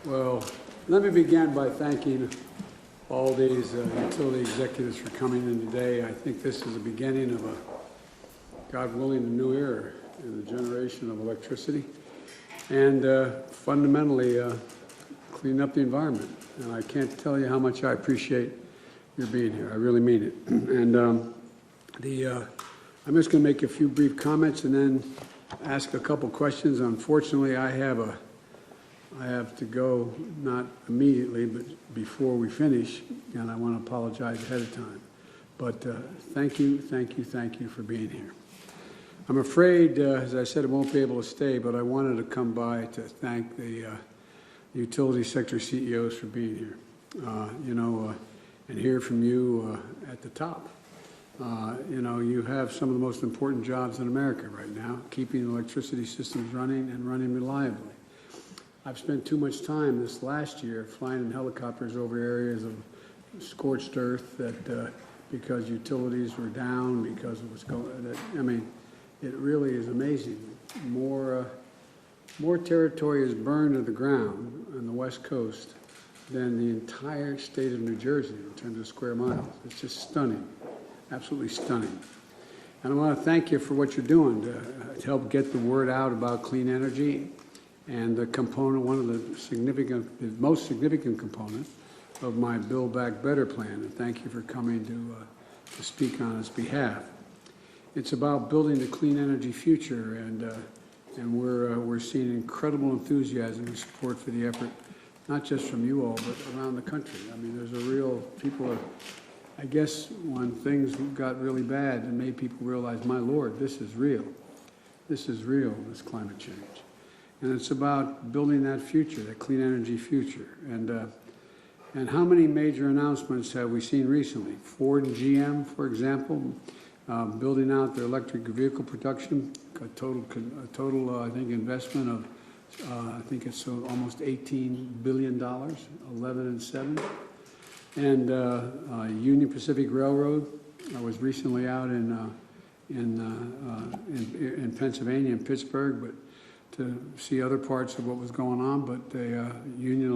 Well, let me begin by thanking all these utility executives for coming in today. I think this is the beginning of a, God willing, a new era in the generation of electricity and fundamentally clean up the environment. And I can't tell you how much I appreciate your being here. I really mean it. And I'm just going to make a few brief comments and then ask a couple questions. Unfortunately, I have to go, not immediately, but before we finish, and I want to apologize ahead of time. But thank you for being here. I'm afraid, as I said, I won't be able to stay, but I wanted to come by to thank the utility sector CEOs for being here, and hear from you at the top. You have some of the most important jobs in America right now, keeping electricity systems running and running reliably. I've spent too much time this last year flying in helicopters over areas of scorched earth that because utilities were down, because it was it really is amazing. More territory is burned to the ground on the West Coast than the entire state of New Jersey in terms of square miles. It's just stunning, absolutely stunning. And I want to thank you for what you're doing to help get the word out about clean energy. And the component, one of the most significant component of my Build Back Better plan. And thank you for coming to speak on its behalf. It's about building the clean energy future, and we're seeing incredible enthusiasm and support for the effort, not just from you all, but around the country. I mean, there's a real, people are, I guess when things got really bad and made people realize, my Lord, this is real. This is real, this climate change. And it's about building that future, that clean energy future. And how many major announcements have we seen recently? Ford and GM, for example, building out their electric vehicle production, a total I think, investment of, I think it's almost $18 billion, 11 and 7. And Union Pacific Railroad, I was recently out in Pennsylvania, in Pittsburgh, but to see other parts of what was going on, but the Union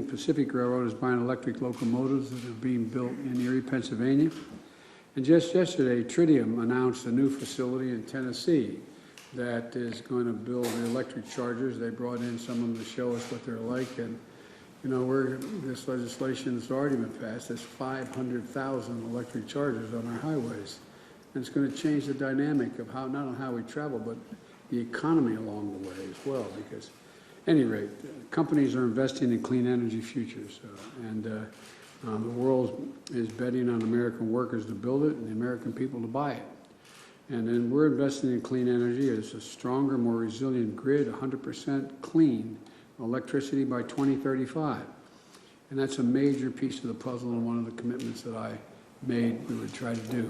Pacific Railroad is buying electric locomotives that are being built in Erie, Pennsylvania. And just yesterday, Tritium announced a new facility in Tennessee that is going to build the electric chargers. They brought in some of them to show us what they're like, and this legislation that's already been passed. There's 500,000 electric chargers on our highways. And it's going to change the dynamic of how, not on how we travel, but the economy along the way as well. Because, at any rate, companies are investing in clean energy futures, and the world is betting on American workers to build it and the American people to buy it. And then we're investing in clean energy as a stronger, more resilient grid, 100% clean electricity by 2035. And that's a major piece of the puzzle and one of the commitments that I made we would try to do.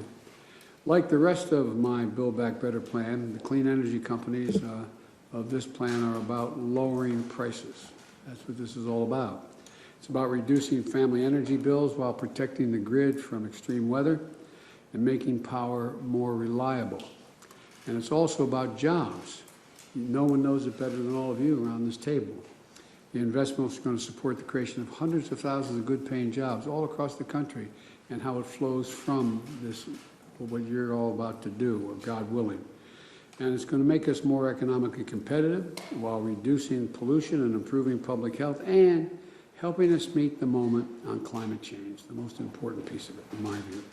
Like the rest of my Build Back Better plan, the clean energy companies of this plan are about lowering prices. That's what this is all about. It's about reducing family energy bills while protecting the grid from extreme weather and making power more reliable. And it's also about jobs. No one knows it better than all of you around this table. The investment is going to support the creation of hundreds of thousands of good-paying jobs all across the country, and how it flows from this, what you're all about to do, or God willing. And it's going to make us more economically competitive while reducing pollution and improving public health and helping us meet the moment on climate change, the most important piece of it, in my view.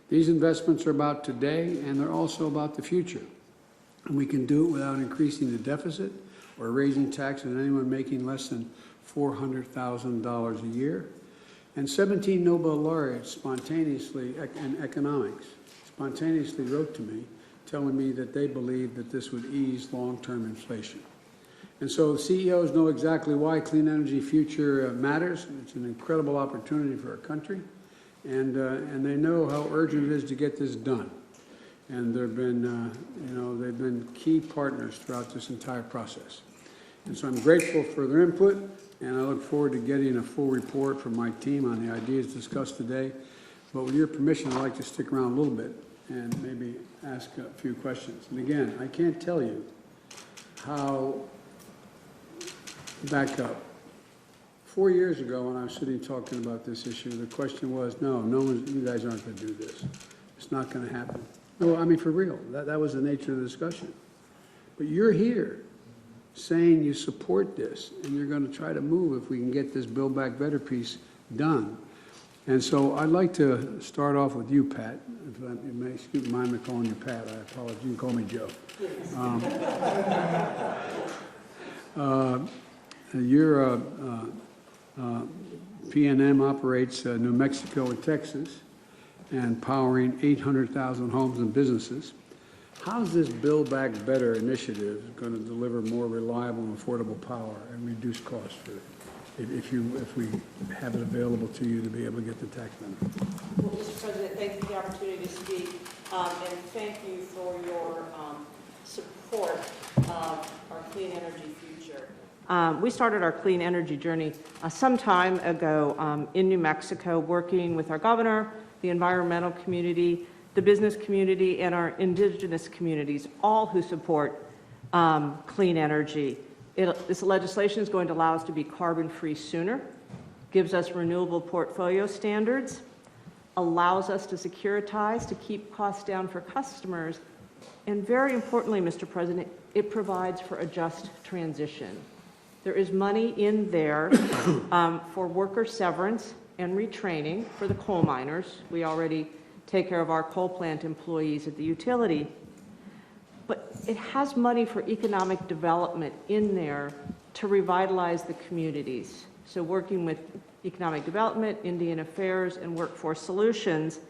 These investments are about today, and they're also about the future. And we can do it without increasing the deficit or raising taxes on anyone making less than $400,000 a year. And 17 Nobel laureates spontaneously, in economics, spontaneously wrote to me telling me that they believe that this would ease long-term inflation. And so the CEOs know exactly why clean energy future matters. It's an incredible opportunity for our country. And they know how urgent it is to get this done. And they've been key partners throughout this entire process. And so I'm grateful for their input, and I look forward to getting a full report from my team on the ideas discussed today. But with your permission, I'd like to stick around a little bit and maybe ask a few questions. And again, I can't tell you how back up. 4 years ago, when I was sitting talking about this issue, the question was, no one, you guys aren't going to do this. It's not going to happen. No, I mean, for real. That was the nature of the discussion. But you're here saying you support this, and you're going to try to move if we can get this Build Back Better piece done. And so I'd like to start off with you, Pat. If you may, excuse mind me calling you Pat. I apologize. You can call me Joe. Your PNM operates New Mexico and Texas and powering 800,000 homes and businesses. How's this Build Back Better initiative going to deliver more reliable and affordable power and reduce costs for it? If we have it available to you to be able to get the tax benefit. Well, Mr. President, thank you for the opportunity to speak, and thank you for your support of our clean energy future. We started our clean energy journey some time ago in New Mexico, working with our governor, the environmental community, the business community, and our indigenous communities, all who support clean energy. This legislation is going to allow us to be carbon-free sooner, gives us renewable portfolio standards, allows us to securitize, to keep costs down for customers, and very importantly, Mr. President, it provides for a just transition. There is money in there for worker severance and retraining for the coal miners. We already take care of our coal plant employees at the utility. But it has money for economic development in there to revitalize the communities. So working with economic development, Indian affairs, and workforce solutions,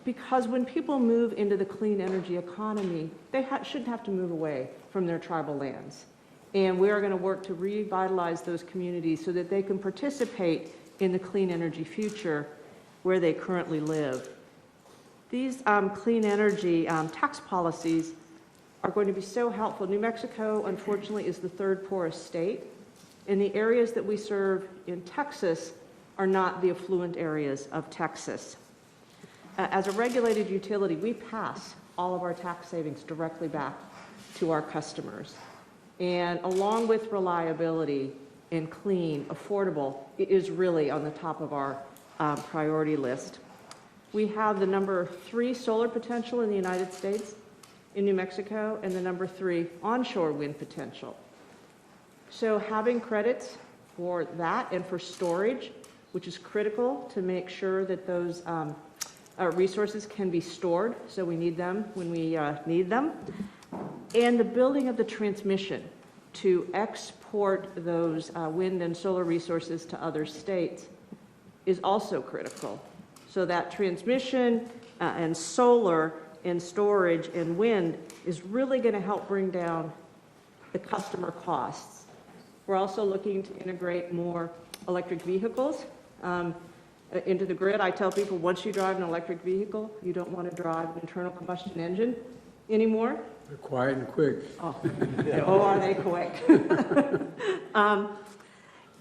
because when people move into the clean energy economy, they shouldn't have to move away from their tribal lands. And we are going to work to revitalize those communities so that they can participate in the clean energy future where they currently live. These clean energy tax policies are going to be so helpful. New Mexico, unfortunately, is the third poorest state, and the areas that we serve in Texas are not the affluent areas of Texas. As a regulated utility, we pass all of our tax savings directly back to our customers. And along with reliability and clean, affordable, it is really on the top of our priority list. We have the number 3 solar potential in the United States, in New Mexico, and the number 3 onshore wind potential. So having credits for that and for storage, which is critical to make sure that those resources can be stored, so we need them when we need them, and the building of the transmission to export those wind and solar resources to other states is also critical. So that transmission and solar and storage and wind is really going to help bring down the customer costs. We're also looking to integrate more electric vehicles into the grid. I tell people, once you drive an electric vehicle, you don't want to drive an internal combustion engine anymore. They're quiet and quick. Oh, oh, are they quick?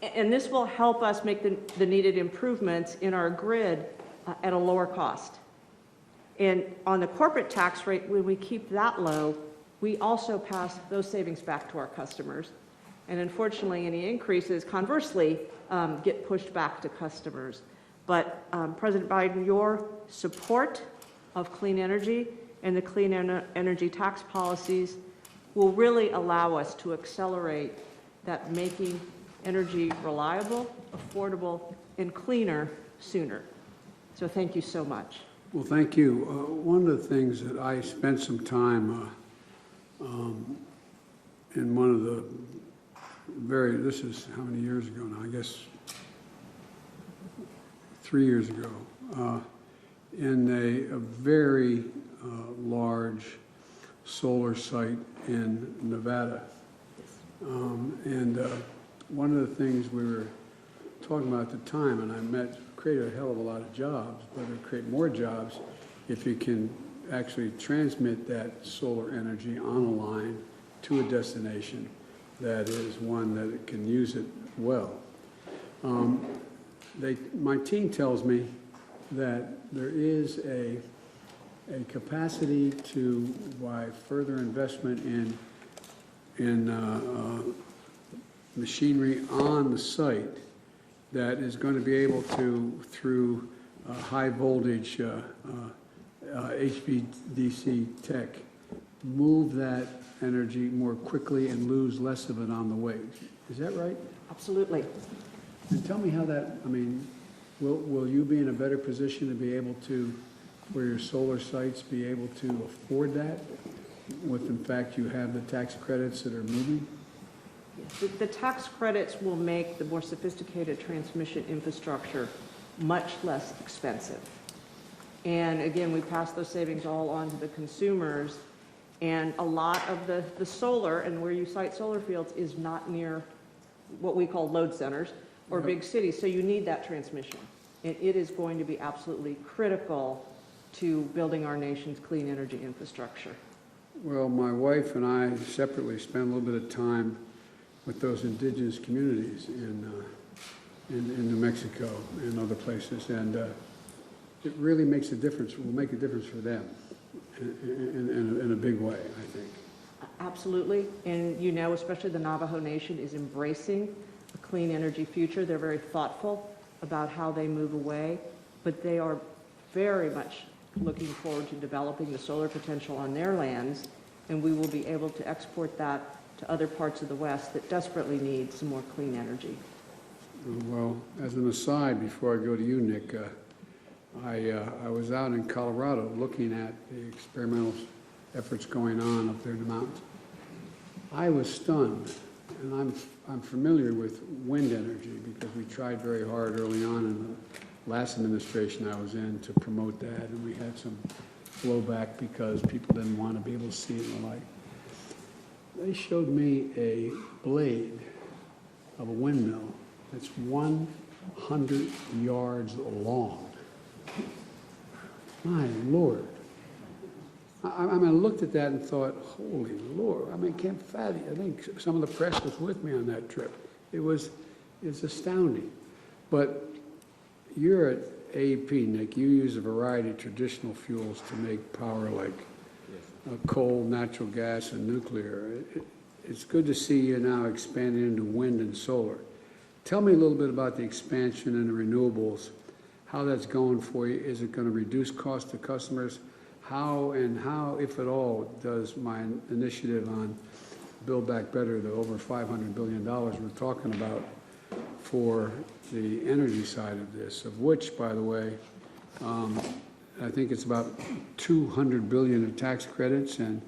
And this will help us make the needed improvements in our grid at a lower cost. And on the corporate tax rate, when we keep that low, we also pass those savings back to our customers. And unfortunately, any increases, conversely, get pushed back to customers. But President Biden, your support of clean energy and the clean energy tax policies will really allow us to accelerate that making energy reliable, affordable, and cleaner sooner. So thank you so much. Well, thank you. One of the things that I spent some time in one of the this is how many years ago now? I guess 3 years ago, in a very large solar site in Nevada. One of the things we were talking about at the time, and I create a hell of a lot of jobs, but it create more jobs if you can actually transmit that solar energy on a line to a destination that is one that it can use it well. My team tells me that there is a capacity to, by further investment in machinery on the site that is going to be able to, through high voltage HVDC tech, move that energy more quickly and lose less of it on the way. Is that right? Absolutely. And tell me how that, I mean, will you be in a better position to be able to, for your solar sites, be able to afford that? With, in fact, you have the tax credits that are moving? The tax credits will make the more sophisticated transmission infrastructure much less expensive. And again, we pass those savings all on to the consumers. And a lot of the solar, and where you site solar fields, is not near what we call load centers or big cities. So you need that transmission. And it is going to be absolutely critical to building our nation's clean energy infrastructure. Well, my wife and I separately spent a little bit of time with those indigenous communities in New Mexico and other places, and it really makes a difference, will make a difference for them in a big way, I think. Absolutely, and you know, especially the Navajo Nation is embracing a clean energy future. They're very thoughtful about how they move away, but they are very much looking forward to developing the solar potential on their lands, and we will be able to export that to other parts of the West that desperately need some more clean energy. Well, as an aside, before I go to you, Nick, I was out in Colorado looking at the experimental efforts going on up there in the mountains. I was stunned, and I'm familiar with wind energy because we tried very hard early on in the last administration I was in to promote that, and we had some blowback because people didn't want to be able to see it and the like. They showed me a blade of a windmill that's 100 yards long. My Lord. I looked at that and thought, holy Lord, I mean, can't fathom. I think some of the press was with me on that trip. It's astounding. But you're at AEP, Nick. You use a variety of traditional fuels to make power, like coal, natural gas, and nuclear. It's good to see you now expanding into wind and solar. Tell me a little bit about the expansion in the renewables, how that's going for you. Is it going to reduce cost to customers? How, if at all, does my initiative on Build Back Better, the over $500 billion we're talking about for the energy side of this, of which, by the way, I think it's about $200 billion in tax credits and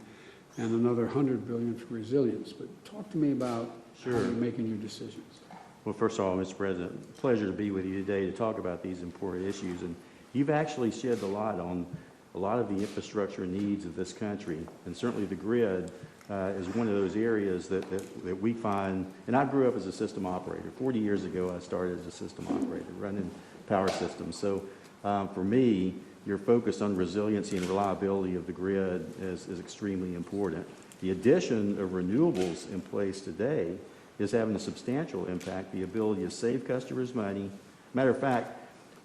another $100 billion for resilience. But talk to me about how you're making your decisions. Well, first of all, Mr. President, pleasure to be with you today to talk about these important issues. And you've actually shed the light on a lot of the infrastructure needs of this country. And certainly the grid is one of those areas that we find, and I grew up as a system operator. 40 years ago, I started as a system operator, running power systems. So for me, your focus on resiliency and reliability of the grid is extremely important. The addition of renewables in place today is having a substantial impact, the ability to save customers money. Matter of fact,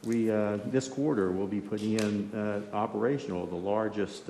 we this quarter will be putting in operational the largest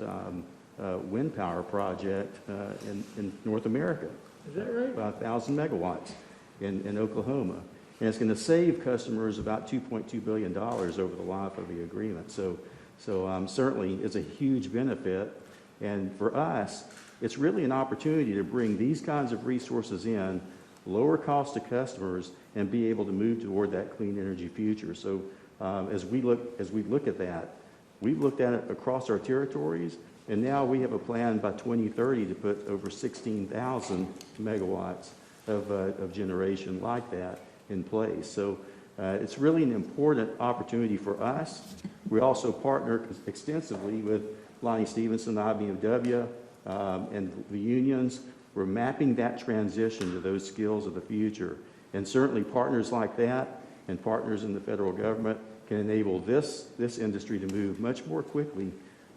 wind power project in North America. Is that right? About 1,000 megawatts in Oklahoma. And it's going to save customers about $2.2 billion over the life of the agreement. So certainly it's a huge benefit. And for us, it's really an opportunity to bring these kinds of resources in, lower cost to customers, and be able to move toward that clean energy future. So as we look at that, we've looked at it across our territories, and now we have a plan by 2030 to put over 16,000 megawatts of generation like that in place. So it's really an important opportunity for us. We also partner extensively with Lonnie Stevenson, IBMW, and the unions. We're mapping that transition to those skills of the future. And certainly partners like that and partners in the federal government can enable this industry to move much more quickly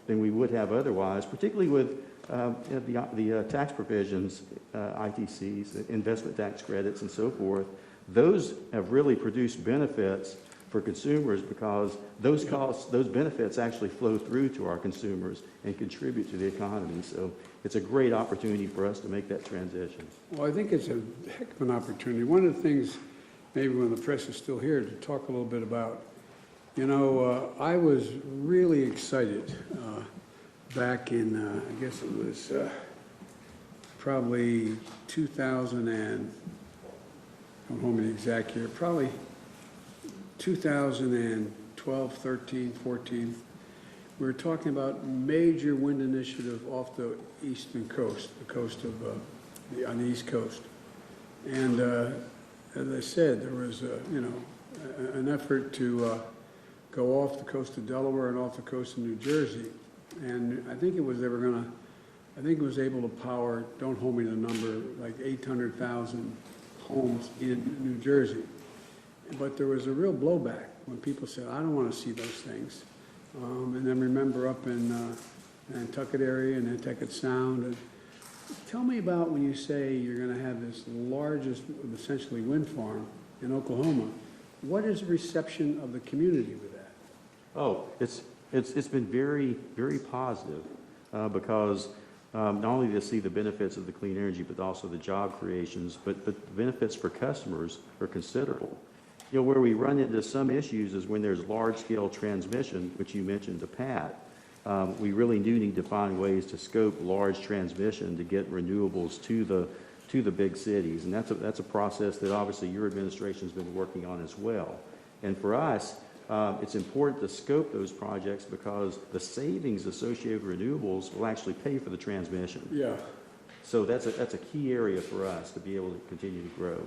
than we would have otherwise, particularly with the tax provisions, ITCs, investment tax credits, and so forth. Those have really produced benefits for consumers because those costs, those benefits actually flow through to our consumers and contribute to the economy. So it's a great opportunity for us to make that transition. Well, I think it's a heck of an opportunity. One of the things, maybe when the press is still here, to talk a little bit about, I was really excited back in, I guess it was probably 2000 and, don't hold me the exact year, probably 2012, 13, 14. We were talking about major wind initiative off the eastern coast, the coast of, on the East Coast. And as I said, there was, an effort to go off the coast of Delaware and off the coast of New Jersey. And I think it was it was able to power, don't hold me to the number, like 800,000 homes in New Jersey. But there was a real blowback when people said, I don't want to see those things. And then remember up in Nantucket area and Nantucket Sound. And tell me about when you say you're going to have this largest, essentially, wind farm in Oklahoma. What is the reception of the community with that? Oh, It's been very, very positive because not only do they see the benefits of the clean energy, but also the job creations, but the benefits for customers are considerable. Where we run into some issues is when there's large-scale transmission, which you mentioned to Pat. We really do need to find ways to scope large transmission to get renewables to the big cities, and that's a process that obviously your administration has been working on as well. And for us, it's important to scope those projects because the savings associated with renewables will actually pay for the transmission. Yeah. So that's a key area for us to be able to continue to grow.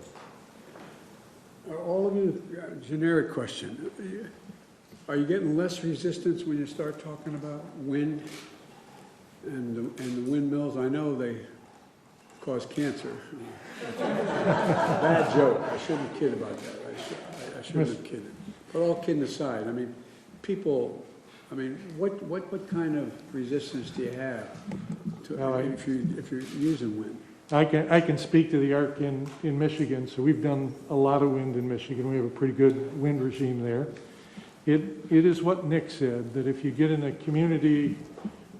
All of you, generic question. Are you getting less resistance when you start talking about wind and the windmills? I know they cause cancer. Bad joke. I shouldn't kid about that. I shouldn't have kidded. But all kidding aside, what kind of resistance do you have to, if you're using wind? I can speak to the ARC in Michigan. So we've done a lot of wind in Michigan. We have a pretty good wind regime there. It is what Nick said, that if you get in a community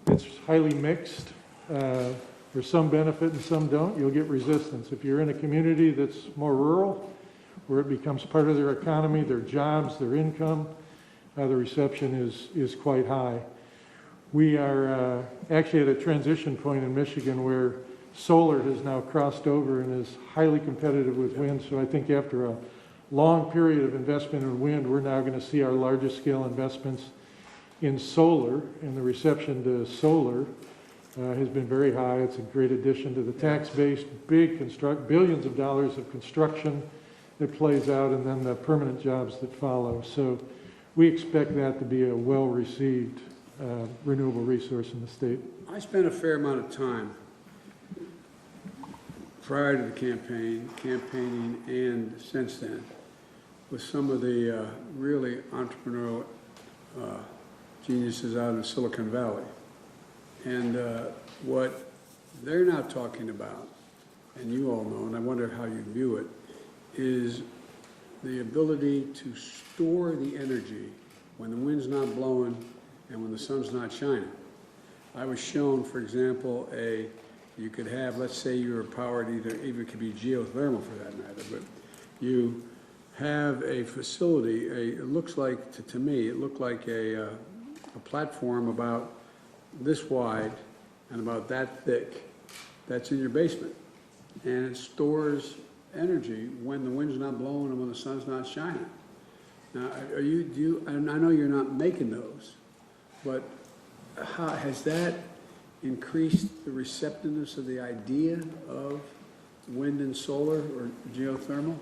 that's highly mixed, there's some benefit and some don't, you'll get resistance. If you're in a community that's more rural, where it becomes part of their economy, their jobs, their income, the reception is quite high. We are actually at a transition point in Michigan where solar has now crossed over and is highly competitive with wind. So I think after a long period of investment in wind, we're now going to see our largest scale investments in solar, and the reception to solar has been very high. It's a great addition to the tax base, billions of dollars of construction that plays out, and then the permanent jobs that follow. So we expect that to be a well-received renewable resource in the state. I spent a fair amount of time prior to the campaigning, and since then, with some of the really entrepreneurial geniuses out in Silicon Valley. And what they're now talking about, and you all know, and I wonder how you view it, is the ability to store the energy when the wind's not blowing and when the sun's not shining. I was shown, for example, you could have, let's say you were powered even it could be geothermal for that matter, but you have a facility, it looks like, to me, it looked like a platform about this wide and about that thick that's in your basement. And it stores energy when the wind's not blowing and when the sun's not shining. Now, and I know you're not making those, but how has that increased the receptiveness of the idea of wind and solar or geothermal?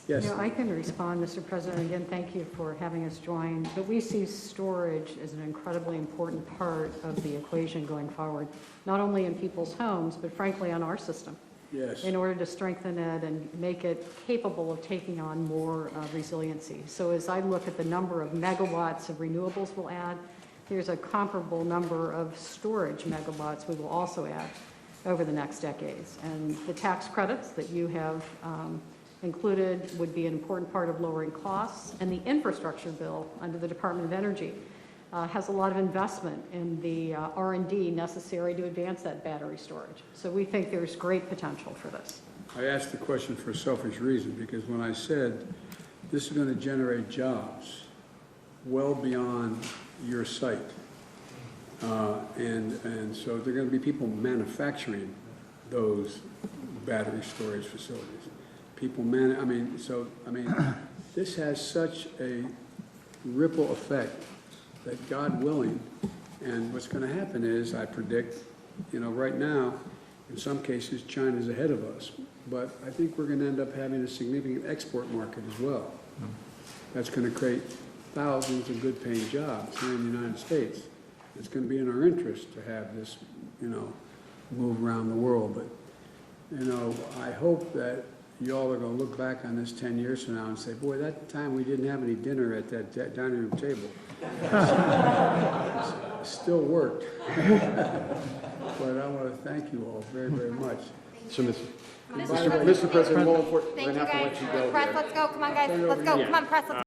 Yes. I can respond, Mr. President. Again, thank you for having us join. But we see storage as an incredibly important part of the equation going forward, not only in people's homes, but frankly on our system. Yes. In order to strengthen it and make it capable of taking on more resiliency. So as I look at the number of megawatts of renewables we'll add, there's a comparable number of storage megawatts we will also add over the next decades. And the tax credits that you have Included would be an important part of lowering costs, and the infrastructure bill under the Department of Energy has a lot of investment in the R&D necessary to advance that battery storage. So we think there's great potential for this. I asked the question for a selfish reason, because when I said this is going to generate jobs well beyond your site, and so there are going to be people manufacturing those battery storage facilities. People this has such a ripple effect that God willing, and what's going to happen is, I predict, right now, in some cases, China's ahead of us, but I think we're going to end up having a significant export market as well. That's going to create thousands of good-paying jobs here in the United States. It's going to be in our interest to have this, move around the world, but, I hope that y'all are going to look back on this 10 years from now and say, boy, that time we didn't have any dinner at that dining room table. Still worked. But I want to thank you all very, very much. So, Mr. President, President, we're Thank going to you, have to guys. let you go Press, here. let's go. Come on, guys. Let's go. Come on, press. Let's